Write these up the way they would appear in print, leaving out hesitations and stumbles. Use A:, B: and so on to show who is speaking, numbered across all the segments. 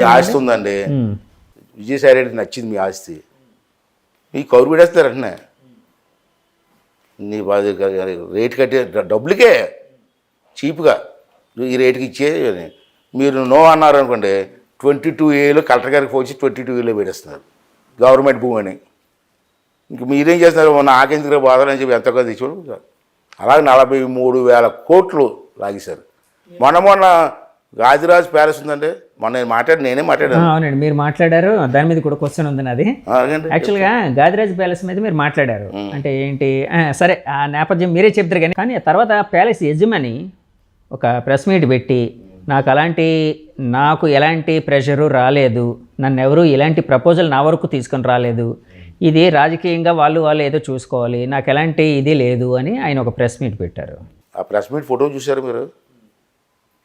A: మీ ఆస్తి ఉందండి, విజయసాయి రెడ్డి నచ్చింది మీ ఆస్తి, మీ కౌరు పెడేస్తారు అంటున్నా, నీ రేటు కట్టే డబ్బులకే చీప్గా ఈ రేటుకి ఇచ్చే మీరు నో అన్నారు అనుకోండి 22A కలెక్టర్ గారికి పోచి 22A పెట్టేస్తున్నారు గవర్నమెంట్ భూమి అని. ఇంక మీరేం చేస్తున్నారు, నాకెందుకు బాధలని చెప్పి ఎంతగా తీసుకోండి. అలాగే 43,000 కోట్లు లాగేశారు. మొన్న గాదిరాజ్ ప్యాలెస్ ఉందండి, మొన్న నేనే మాట్లాడాను.
B: అవునండి, మీరు మాట్లాడారు, దాని మీద కూడా క్వశ్చన్ ఉంది నాది. యాక్చువల్గా గాదిరాజ్ ప్యాలెస్ మీద మీరు మాట్లాడారు అంటే ఏంటి, సరే ఆ నేపథ్యం మీరే చెప్తారు కానీ తర్వాత ప్యాలెస్ యజమాని ఒక ప్రెస్ మీట్ పెట్టి నాకు ఎలాంటి ప్రెషరు రాలేదు, నన్ను ఎవరు ఇలాంటి ప్రపోజల్ నా వరకు తీసుకొని రాలేదు, ఇది రాజకీయంగా వాళ్ళు ఏదో చూసుకోవాలి, నాకు ఎలాంటి ఇది లేదు అని ఆయన ఒక ప్రెస్ మీట్ పెట్టారు.
A: ఆ ప్రెస్ మీట్ ఫోటో చూసారు మీరు?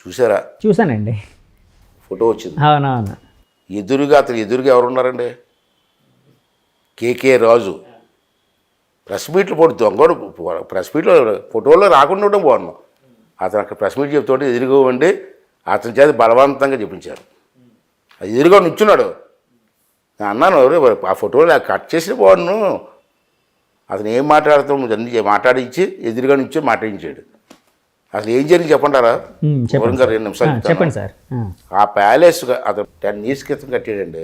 A: చూసారా?
B: చూసానండి,
A: ఫోటో వచ్చింది.
B: అవునవును.
A: అతను ఎదురుగా ఎవరు ఉన్నారండి? కేకే రాజు. ప్రెస్ మీట్లు పోటీ దొంగడు, ప్రెస్ మీట్లో ఫోటోలో రాకుండా ఉండడం బాగున్నాం. అతను అక్కడ ప్రెస్ మీట్ చెప్తుంటే ఎదురుగా ఉండి అతని చేత బలవంతంగా చెప్పించారు. అది ఎదురుగా నుంచున్నాడు. నేను అన్నాను, ఆ ఫోటోలో కట్ చేసిన బాగున్నాను, అతను ఏం మాట్లాడుతాం అన్ని మాట్లాడించి ఎదురుగా నుంచి మాట్లాడించాడు. అసలు ఏం జరిగింది చెప్పంటారా? 2 నిమిషాలు
B: చెప్పండి సార్.
A: ఆ ప్యాలెస్ అతను 10 years క్రితం కట్టాడండి.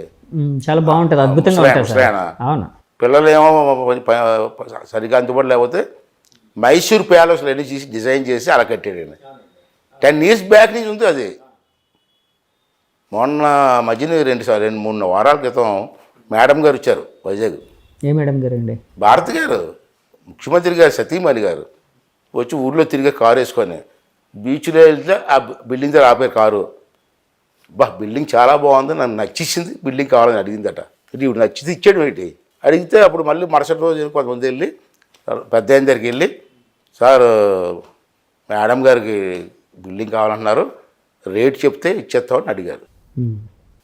B: చాలా బాగుంటుంది, అద్భుతంగా. అవును.
A: పిల్లలు ఏమో సరిగా అందుబాటు లేకపోతే మైసూర్ ప్యాలెస్లో అన్ని చేసి డిజైన్ చేసి అలా కట్టాడండి. 10 years బ్యాక్ నుంచి ఉంది అది. మొన్న మధ్యన 2-3 వారాల క్రితం మేడం గారు వచ్చారు వైజాగ్.
B: ఏ మేడం గారు అండి?
A: భారతి గారు, ముఖ్యమంత్రి గారు సతీమణి గారు వచ్చి ఊళ్ళో తిరిగే కారు వేసుకొని బీచ్లో వెళ్తే ఆ బిల్డింగ్ దగ్గర ఆపే కారు. బిల్డింగ్ చాలా బాగుంది, నన్ను నచ్చేసింది, బిల్డింగ్ కావాలని అడిగిందట. ఇప్పుడు నచ్చితే ఇచ్చాడు ఏంటి అడిగితే అప్పుడు మళ్ళీ మరుసటి రోజు కొంతమంది వెళ్ళి పెద్ద ఆయన దగ్గరికి వెళ్ళి, సార్ మేడం గారికి బిల్డింగ్ కావాలంటున్నారు, రేట్ చెప్తే ఇచ్చేస్తామని అడిగారు.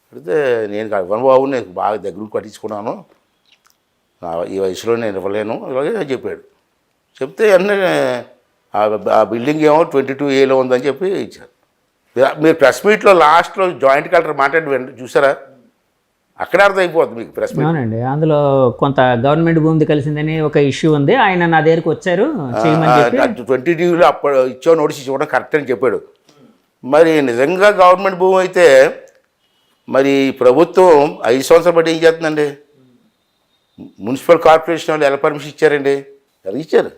A: అడిగితే నేను ఇవ్వను బాబు, నేను బాగా దగ్గరకు కట్టించుకున్నాను, ఈ వయసులో నేను ఇవ్వలేను ఇలాగే చెప్పాడు. చెప్తే అన్నీ ఆ బిల్డింగ్ ఏమో 22A ఉందని చెప్పి ఇచ్చారు. మీరు ప్రెస్ మీట్లో లాస్ట్లో జాయింట్ కలెక్టర్ మాట్లాడి చూసారా? అక్కడే అర్థం అయిపోతుంది మీకు ప్రెస్ మీట్.
B: అవునండి, అందులో కొంత గవర్నమెంట్ భూమి కలిసిందని ఒక ఇష్యూ ఉంది. ఆయన నా దగ్గరికి వచ్చారు,
A: 22 అప్పుడు ఇచ్చో నోటీస్ ఇవ్వడం కరెక్ట్ అని చెప్పాడు. మరి నిజంగా గవర్నమెంట్ భూమి అయితే మరి ప్రభుత్వం 5 సంవత్సరాలు బట్టి ఏం చేస్తుందండి? మున్సిపల్ కార్పొరేషన్ వాళ్ళు ఎలా పర్మిషన్ ఇచ్చారండి? ఎలా ఇచ్చారు?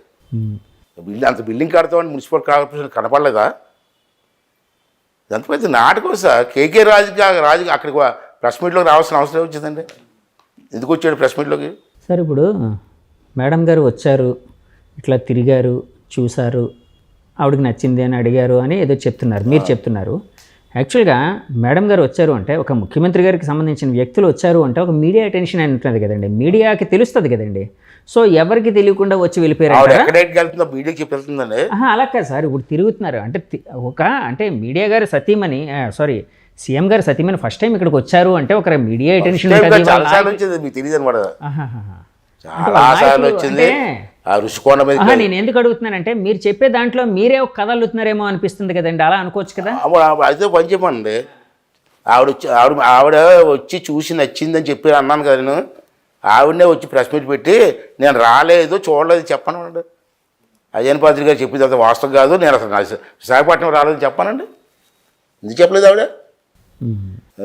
A: అంత బిల్డింగ్ కడతామని మున్సిపల్ కార్పొరేషన్ కనపడలేదా? ఎంత పెద్ద నాటకం సార్. కేకే రాజు అక్కడికి ప్రెస్ మీట్లోకి రావాల్సిన అవసరం వచ్చిందండి. ఎందుకు వచ్చాడు ప్రెస్ మీట్లోకి?
B: సార్ ఇప్పుడు మేడం గారు వచ్చారు, ఇట్లా తిరిగారు, చూశారు, ఆవిడకి నచ్చింది అని అడిగారు అని ఏదో చెప్తున్నారు, మీరు చెప్తున్నారు. యాక్చువల్గా మేడం గారు వచ్చారు అంటే, ఒక ముఖ్యమంత్రి గారికి సంబంధించిన వ్యక్తులు వచ్చారు అంటే ఒక మీడియా అటెన్షన్ అని ఉంటుంది కదండి, మీడియాకి తెలుస్తుంది కదండి. సో ఎవరికి తెలియకుండా వచ్చి వెళ్ళిపోయారు. అలా కాదు సార్, ఇప్పుడు తిరుగుతున్నారు అంటే అంటే మీడియా గారు సతీమణి, సీఎం గారు సతీమణి ఫస్ట్ టైం ఇక్కడికి వచ్చారు అంటే ఒక మీడియా అటెన్షన్. నేను ఎందుకు అడుగుతున్నానంటే, మీరు చెప్పే దాంట్లో మీరే ఒక కథ అల్లుతున్నారేమో అనిపిస్తుంది కదండి, అలా అనుకోవచ్చు కదా.
A: అయితే పని చెప్పండి, ఆవిడ వచ్చి చూసి నచ్చిందని చెప్పి అన్నాను కదా నేను. ఆవిడనే వచ్చి ప్రెస్ మీట్ పెట్టి నేను రాలేదు చూడలేదు చెప్పనండి. అయ్యన్ పాత్రి గారు చెప్పిన తర్వాత వాస్తవం కాదు, నేను అసలు విశాఖపట్నం రాలేదని చెప్పానండి. ఎందుకు చెప్పలేదు ఆవిడ?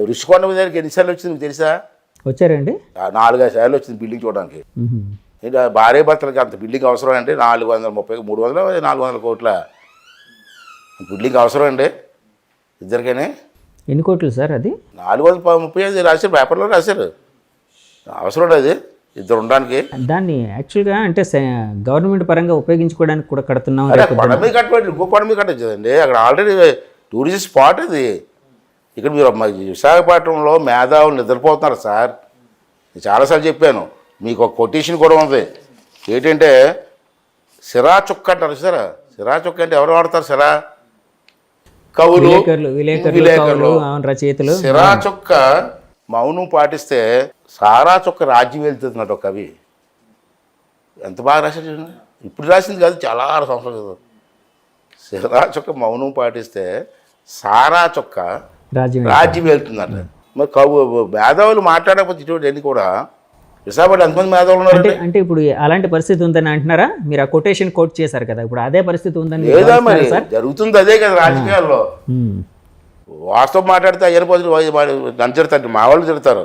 A: రుషికొండ దగ్గరికి ఎన్నిసార్లు వచ్చింది మీకు తెలుసా?
B: వచ్చారండి,
A: 4-5 సార్లు వచ్చింది బిల్డింగ్ చూడడానికి. భార్య భర్తలకి అంత బిల్డింగ్ అవసరం అండి? 430-400 కోట్ల బిల్డింగ్ అవసరం అండి ఇద్దరికైనా?
B: ఎన్ని కోట్లు సార్? అది
A: 435 రాశారు, పేపర్లో రాశారు. అవసరం అది ఇద్దరు ఉండడానికి.
B: దాన్ని యాక్చువల్గా అంటే గవర్నమెంట్ పరంగా ఉపయోగించుకోవడానికి కూడా కడుతున్నాం.
A: కొండ మీద కట్టబెట్టి ఇంకో కొండ మీద కట్టచ్చుదండి, అక్కడ ఆల్రెడీ టూరిస్ట్ స్పాట్ అది. ఇక్కడ మీరు విశాఖపట్నంలో మేధావులు నిద్రపోతున్నారు సార్. నేను చాలాసార్లు చెప్పాను, మీకు ఒక కొటేషన్ కూడా ఉంది. ఏంటంటే సిరా చుక్క అంటారు సార్. సిరా చుక్క అంటే ఎవరు వాడతారు? సిరా కవులు, విలేకరులు, రచయితలు. సిరా చుక్క మౌనం పాటిస్తే సారా చుక్క రాజ్యం వెళ్తున్నట్టు ఒక కవి. ఎంత బాగా రాశాడు చూడండి. ఇప్పుడు రాసింది కాదు, చాలా సంవత్సరాలు కదా. సిరా చుక్క మౌనం పాటిస్తే సారా చుక్క రాజ్యం వెళ్తుందట. మరి మేధావులు మాట్లాడకపోతే ఇటువంటి అన్ని కూడా విశాఖపట్నం ఎంతమంది మేధావులు
B: అంటే
A: ఉన్నారండి?
B: అంటే ఇప్పుడు అలాంటి పరిస్థితి ఉందని అంటున్నారా? మీరు ఆ కొటేషన్ కోట్ చేశారు కదా, ఇప్పుడు అదే పరిస్థితి ఉందని
A: లేదా మరి
B: భావిస్తున్నారా సార్?
A: జరుగుతుంది అదే కదా రాజకీయాల్లో.
B: ఉమ్.
A: వాస్తవం మాట్లాడితే అయ్యన పోతే నన్ను తిడతారు, మా వాళ్ళు తిడతారు.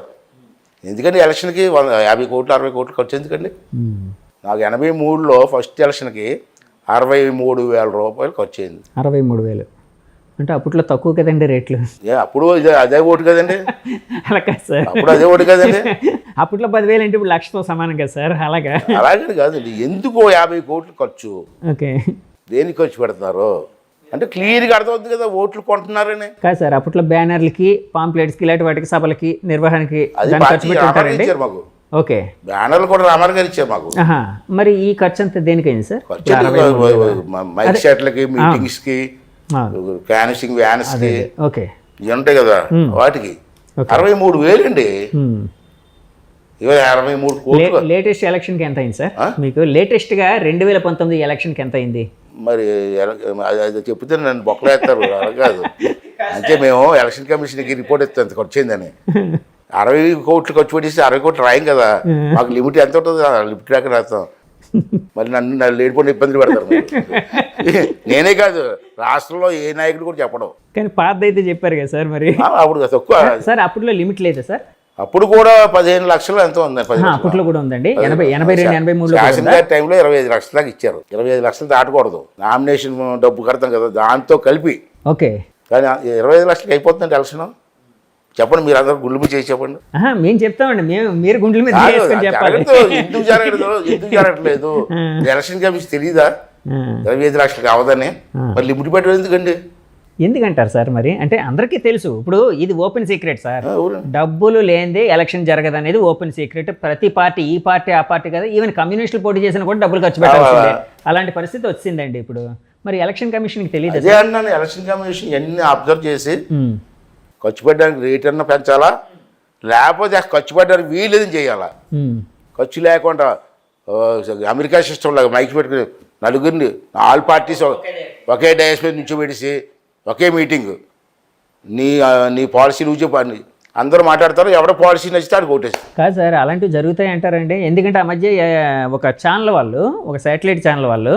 A: ఎందుకంటే ఎలక్షన్కి 50 కోట్లు 60 కోట్లు ఖర్చు ఎందుకండి?
B: ఉమ్.
A: నాకు 83లో ఫస్ట్ ఎలక్షన్కి 63,000 రూపాయలు ఖర్చు అయింది.
B: 63,000 అంటే అప్పట్లో తక్కువ కదండి రేట్లు.
A: అప్పుడు అదే ఓటు కదండి,
B: అలా కాదు సార్,
A: అప్పుడు అదే ఓటు కదండి.
B: అప్పట్లో 10,000 అంటే ఇప్పుడు 1,00,000తో సమానం కదా సార్. అలాగా
A: అలాగని కాదండి, ఎందుకు 50 కోట్లు ఖర్చు,
B: ఓకే.
A: దేనికి ఖర్చు పెడతారు అంటే క్లియర్గా అర్థమవుతుంది కదా, ఓట్లు కొంటున్నారని.
B: కాదు సార్, అప్పట్లో బ్యానర్లకి, పాంప్లెట్స్కి, ఇలాంటి వాటికి, సభలకి, నిర్వహణకి
A: అది
B: దాన్ని ఖర్చు
A: పార్టీ రామారావు
B: పెట్టుంటారండి.
A: ఇచ్చారు మాకు,
B: ఓకే.
A: బ్యానర్లు కూడా రామారావు గారు ఇచ్చారు మాకు.
B: ఆహా, మరి ఈ ఖర్చు అంతా దేనికైంది సార్?
A: మైక్ షాట్లకి, మీటింగ్స్కి,
B: ఆ,
A: క్యాన్సింగ్ వ్యాన్స్కి
B: ఓకే.
A: ఇవి ఉంటాయి కదా వాటికి
B: ఓకే.
A: 63,000 అండి.
B: ఉమ్.
A: ఇవాళ 63 కోట్లు.
B: లేటెస్ట్ ఎలక్షన్కి ఎంత అయింది సార్ మీకు? లేటెస్ట్గా 2019 ఎలక్షన్కి ఎంత అయింది?
A: మరి అది చెప్తే నన్ను బొక్కలేస్తారు, అలా కాదు. అంటే మేము ఎలక్షన్ కమిషన్కి రిపోర్ట్ ఇస్తాం ఎంత ఖర్చు అయిందని. 60 కోట్లు ఖర్చు పెట్టేసి 60 కోట్లు రాయం కదా, మాకు లిమిట్ ఎంత ఉంటుంది, లిమిట్ దాకా రాస్తాం. మళ్ళీ నన్ను లేడిపోయిన ఇబ్బందులు పెడతారు మరి. నేనే కాదు, రాష్ట్రంలో ఏ నాయకుడు కూడా చెప్పడం.
B: కానీ పాత అయితే చెప్పారు కదా సార్ మరి.
A: అప్పుడు తక్కువ
B: సార్ అప్పట్లో లిమిట్ లేదా సార్?
A: అప్పుడు కూడా 15 లక్షలు ఎంతో ఉంది.
B: అప్పట్లో కూడా ఉందండి. 82 83లో
A: శాసన గారి టైంలో 25 లక్షల దాకా ఇచ్చారు. 25 లక్షలు దాటకూడదు, నామినేషన్ డబ్బు కడతాం కదా దాంతో కలిపి.
B: ఓకే.
A: కానీ 25 లక్షలకి అయిపోతుందండి ఎలక్షన్. చెప్పండి, మీరు అందరూ గుళ్ళు చేసి చెప్పండి.
B: మేము చెప్తామండి, మీరు గుండెల మీద చేసుకొని చెప్పాలి.
A: ఎందుకు జరగట్లేదు? ఎలక్షన్ కమిషన్ తెలియదా 25 లక్షలకి అవదని? మరి లిమిట్ పెట్టడం ఎందుకండి?
B: ఎందుకంటారు సార్ మరి? అంటే అందరికీ తెలుసు, ఇప్పుడు ఇది ఓపెన్ సీక్రెట్ సార్. డబ్బులు లేనిదే ఎలక్షన్ జరగదు అనేది ఓపెన్ సీక్రెట్. ప్రతి పార్టీ, ఈ పార్టీ ఆ పార్టీ కదా, ఈవెన్ కమ్యూనిస్టులు పోటీ చేసినా కూడా డబ్బులు ఖర్చు పెట్టాల్సిందే. అలాంటి పరిస్థితి వచ్చిందండి ఇప్పుడు. మరి ఎలక్షన్ కమిషన్కి తెలియదు.
A: అదే అన్నాను, ఎలక్షన్ కమిషన్ ఎన్ని అబ్జర్వ్ చేసి ఖర్చు పెట్టడానికి రేట్ అన్న పెంచాలా, లేకపోతే ఖర్చు పెట్టడానికి వీలేదని చేయాలా. ఖర్చు లేకుండా అమెరికా సిస్టమ్ లాగా మైక్ పెట్టుకుని నలుగురిని, ఆల్ పార్టీస్ ఒకే డయాస్ మీద నుంచోబెట్టేసి ఒకే మీటింగ్, నీ పాలసీ నువ్వు చెప్పని అందరూ మాట్లాడతారు, ఎవరో పాలసీ నచ్చితే అది కొట్టేసి.
B: కాదు సార్, అలాంటివి జరుగుతాయి అంటారండి. ఎందుకంటే ఆ మధ్య ఒక ఛానల్ వాళ్ళు, ఒక శాటిలైట్ ఛానల్ వాళ్ళు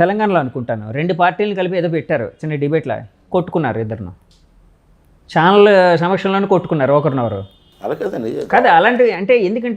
B: తెలంగాణలో అనుకుంటాను 2 పార్టీలను కలిపి ఏదో పెట్టారు, చిన్న డిబేట్లా కొట్టుకున్నారు. ఇద్దరును ఛానల్ సమక్షంలోనే కొట్టుకున్నారు ఒకరినొకరు.
A: అలా కదండి.
B: కాదు అలాంటివి అంటే ఎందుకంటే